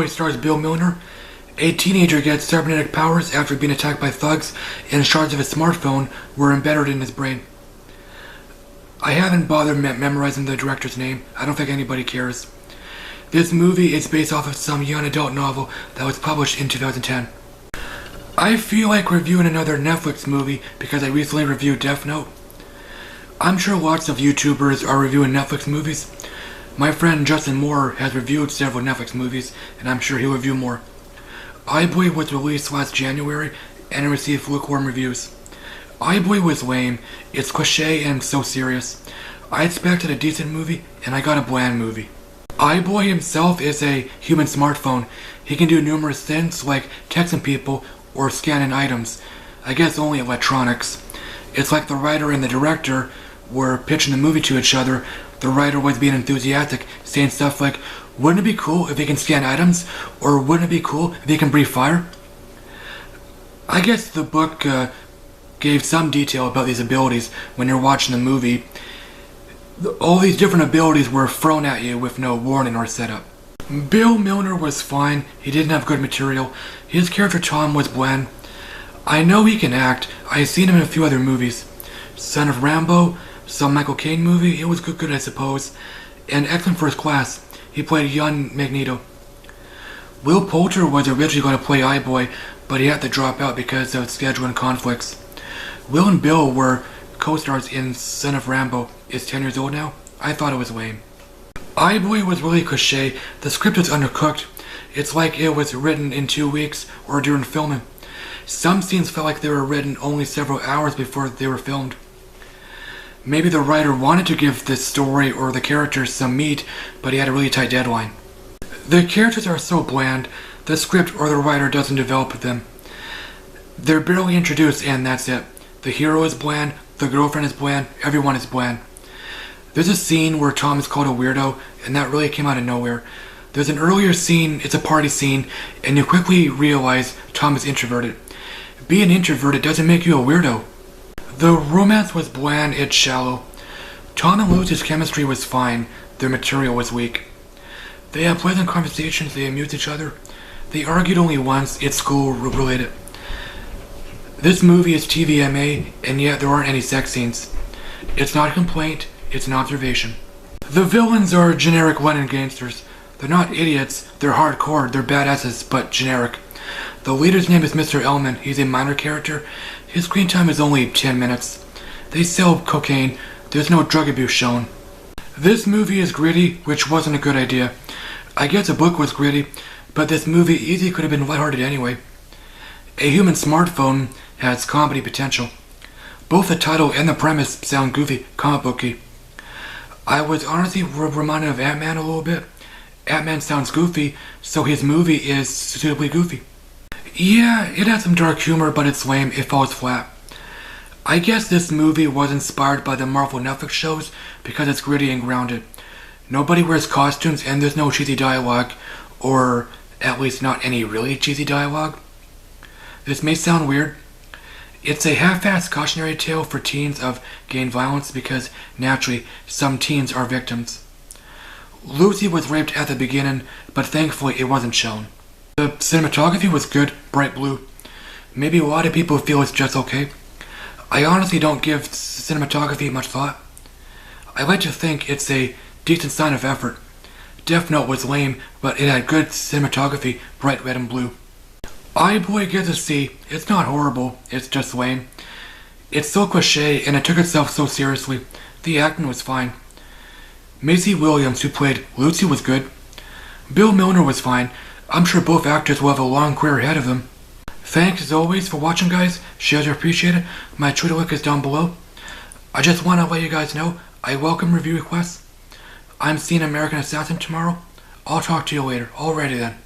iBoy stars Bill Milner. A teenager gets cybernetic powers after being attacked by thugs, and shards of his smartphone were embedded in his brain. I haven't bothered memorizing the director's name. I don't think anybody cares. This movie is based off of some young adult novel that was published in 2010. I feel like reviewing another Netflix movie because I recently reviewed Death Note. I'm sure lots of YouTubers are reviewing Netflix movies. My friend Justin Moore has reviewed several Netflix movies, and I'm sure he'll review more. iBoy was released last January and received lukewarm reviews. iBoy was lame, it's cliche and so serious. I expected a decent movie, and I got a bland movie. iBoy himself is a human smartphone. He can do numerous things like texting people or scanning items. I guess only electronics. It's like the writer and the director were pitching the movie to each other. The writer was being enthusiastic, saying stuff like, "Wouldn't it be cool if he can scan items?" Or "Wouldn't it be cool if he can breathe fire?" I guess the book gave some detail about these abilities when you're watching the movie. All these different abilities were thrown at you with no warning or setup. Bill Milner was fine. He didn't have good material. His character Tom was bland. I know he can act. I've seen him in a few other movies. Son of Rambo, some Michael Caine movie. It was good I suppose. And X-Men First Class. He played young Magneto. Will Poulter was originally going to play iBoy, but he had to drop out because of scheduling conflicts. Will and Bill were co-stars in Son of Rambo. Is 10 years old now. I thought it was lame. iBoy was really cliche. The script was undercooked. It's like it was written in 2 weeks or during filming. Some scenes felt like they were written only several hours before they were filmed. Maybe the writer wanted to give the story or the characters some meat, but he had a really tight deadline. The characters are so bland, the script or the writer doesn't develop them. They're barely introduced and that's it. The hero is bland, the girlfriend is bland, everyone is bland. There's a scene where Tom is called a weirdo, and that really came out of nowhere. There's an earlier scene, it's a party scene, and you quickly realize Tom is introverted. Being introverted doesn't make you a weirdo. The romance was bland, it's shallow. Tom and Lucy's chemistry was fine, their material was weak. They had pleasant conversations, they amused each other. They argued only once, it's school related. This movie is TVMA, and yet there aren't any sex scenes. It's not a complaint, it's an observation. The villains are generic Lenin gangsters. They're not idiots, they're hardcore, they're badasses, but generic. The leader's name is Mr. Ellman. He's a minor character. His screen time is only 10 minutes. They sell cocaine. There's no drug abuse shown. This movie is gritty, which wasn't a good idea. I guess the book was gritty, but this movie easily could have been lighthearted anyway. A human smartphone has comedy potential. Both the title and the premise sound goofy, comic booky. I was honestly reminded of Ant-Man a little bit. Ant-Man sounds goofy, so his movie is suitably goofy. Yeah, it has some dark humor, but it's lame, it falls flat. I guess this movie was inspired by the Marvel Netflix shows because it's gritty and grounded. Nobody wears costumes and there's no cheesy dialogue, or at least not any really cheesy dialogue. This may sound weird. It's a half-assed cautionary tale for teens of gang violence because, naturally, some teens are victims. Lucy was raped at the beginning, but thankfully it wasn't shown. The cinematography was good, bright blue. Maybe a lot of people feel it's just okay. I honestly don't give cinematography much thought. I like to think it's a decent sign of effort. Death Note was lame, but it had good cinematography, bright red and blue. iBoy gets a C. It's not horrible, it's just lame. It's so cliche and it took itself so seriously. The acting was fine. Maisie Williams, who played Lucy, was good. Bill Milner was fine. I'm sure both actors will have a long career ahead of them. Thanks as always for watching, guys. Shares are appreciated. My Twitter link is down below. I just want to let you guys know I welcome review requests. I'm seeing American Assassin tomorrow. I'll talk to you later. Alrighty then.